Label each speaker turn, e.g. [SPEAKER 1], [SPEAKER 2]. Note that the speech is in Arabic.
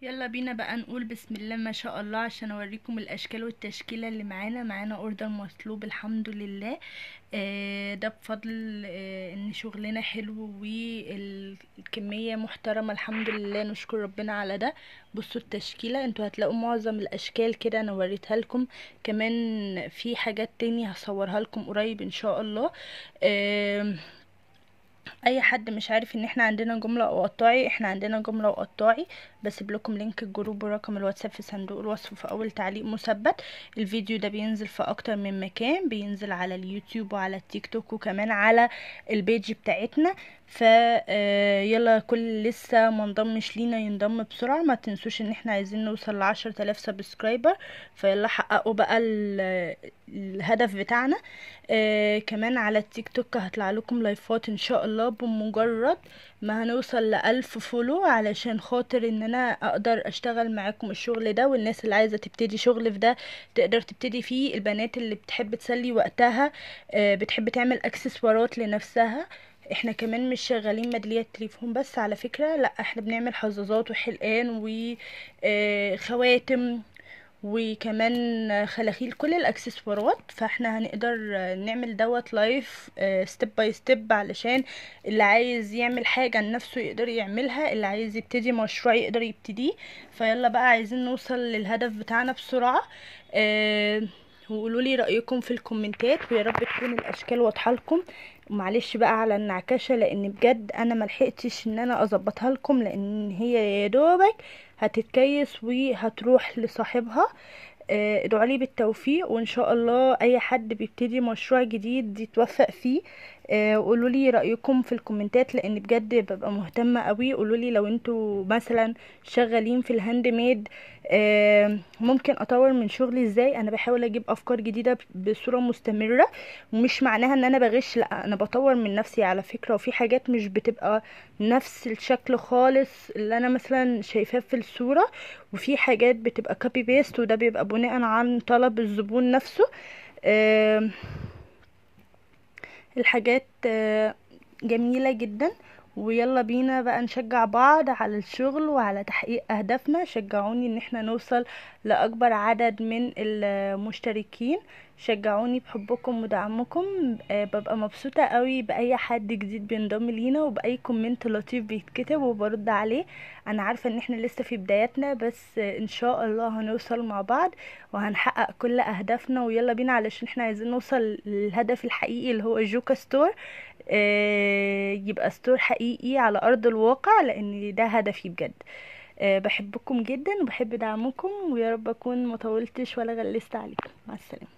[SPEAKER 1] يلا بينا بقى نقول بسم الله ما شاء الله عشان اوريكم الاشكال والتشكيله اللي معانا اوردر مطلوب الحمد لله. ده بفضل ان شغلنا حلو والكميه محترمه الحمد لله، نشكر ربنا على ده. بصوا التشكيله، انتوا هتلاقوا معظم الاشكال كده انا وريتها لكم، كمان في حاجات تاني هصورها لكم قريب ان شاء الله. آه اي حد مش عارف ان احنا عندنا جملة او قطاعي، احنا عندنا جملة وقطاعي. بسيب لكم لينك الجروب ورقم الواتساب في صندوق الوصف في اول تعليق مثبت. الفيديو ده بينزل في اكتر من مكان، بينزل على اليوتيوب وعلى التيك توك وكمان على البيج بتاعتنا. ف يلا كل لسه ما انضمش لينا ينضم بسرعة، ما تنسوش ان احنا عايزين نوصل ل10,000 سبسكرايبر، فيلا حققوا بقى الهدف بتاعنا. كمان على التيك توك هطلع لكم لايفات ان شاء الله بمجرد ما هنوصل ل1000 فولو، علشان خاطر ان انا اقدر اشتغل معاكم الشغل ده، والناس اللي عايزة تبتدي شغل في ده تقدر تبتدي فيه. البنات اللي بتحب تسلي وقتها، بتحب تعمل اكسسوارات لنفسها. احنا كمان مش شغالين ميداليات تليفون بس على فكرة، لا احنا بنعمل حظاظات وحلقان وخواتم وكمان خلاخيل، كل الاكسسوارات. فاحنا هنقدر نعمل دوت لايف ستيب باي ستيب، علشان اللي عايز يعمل حاجة لنفسه يقدر يعملها، اللي عايز يبتدي مشروع يقدر يبتديه. فيلا بقى عايزين نوصل للهدف بتاعنا بسرعة. وقولوا لي رأيكم في الكومنتات، ويا رب تكون الاشكال واضحة لكم. معلش بقى على النعكشة، لان بجد انا ملحقتش ان انا اظبطها لكم، لان هي يا دوبك هتتكيس وهتروح لصاحبها. ادعوا لي بالتوفيق، وان شاء الله اي حد بيبتدي مشروع جديد يتوفق فيه. قولوا لي رايكم في الكومنتات، لان بجد ببقى مهتمه قوي. قولوا لي لو انتوا مثلا شغالين في الهاند ميد، ممكن اطور من شغلي ازاي. انا بحاول اجيب افكار جديده بصوره مستمره، ومش معناها ان انا بغش، لا انا بطور من نفسي على فكره. وفي حاجات مش بتبقى نفس الشكل خالص اللي انا مثلا شايفاه في الصوره، وفي حاجات بتبقى كوبي بيست، وده بيبقى بناء عن طلب الزبون نفسه. آم، الحاجات جميلة جدا. ويلا بينا بقى نشجع بعض على الشغل وعلى تحقيق اهدافنا. شجعوني ان احنا نوصل لاكبر عدد من المشتركين. شجعوني بحبكم ودعمكم. ببقى مبسوطة قوي باي حد جديد بينضم لينا، وباي كومنت لطيف بيتكتب وبرد عليه. انا عارفة ان احنا لسه في بداياتنا، بس ان شاء الله هنوصل مع بعض وهنحقق كل اهدافنا. ويلا بينا علشان احنا عايزين نوصل للهدف الحقيقي اللي هو جوكا ستور. يبقى ستور حقيقي على ارض الواقع، لان ده هدفي بجد. بحبكم جدا وبحب دعمكم، ويا رب اكون مطولتش ولا غلست عليكم. مع السلامة.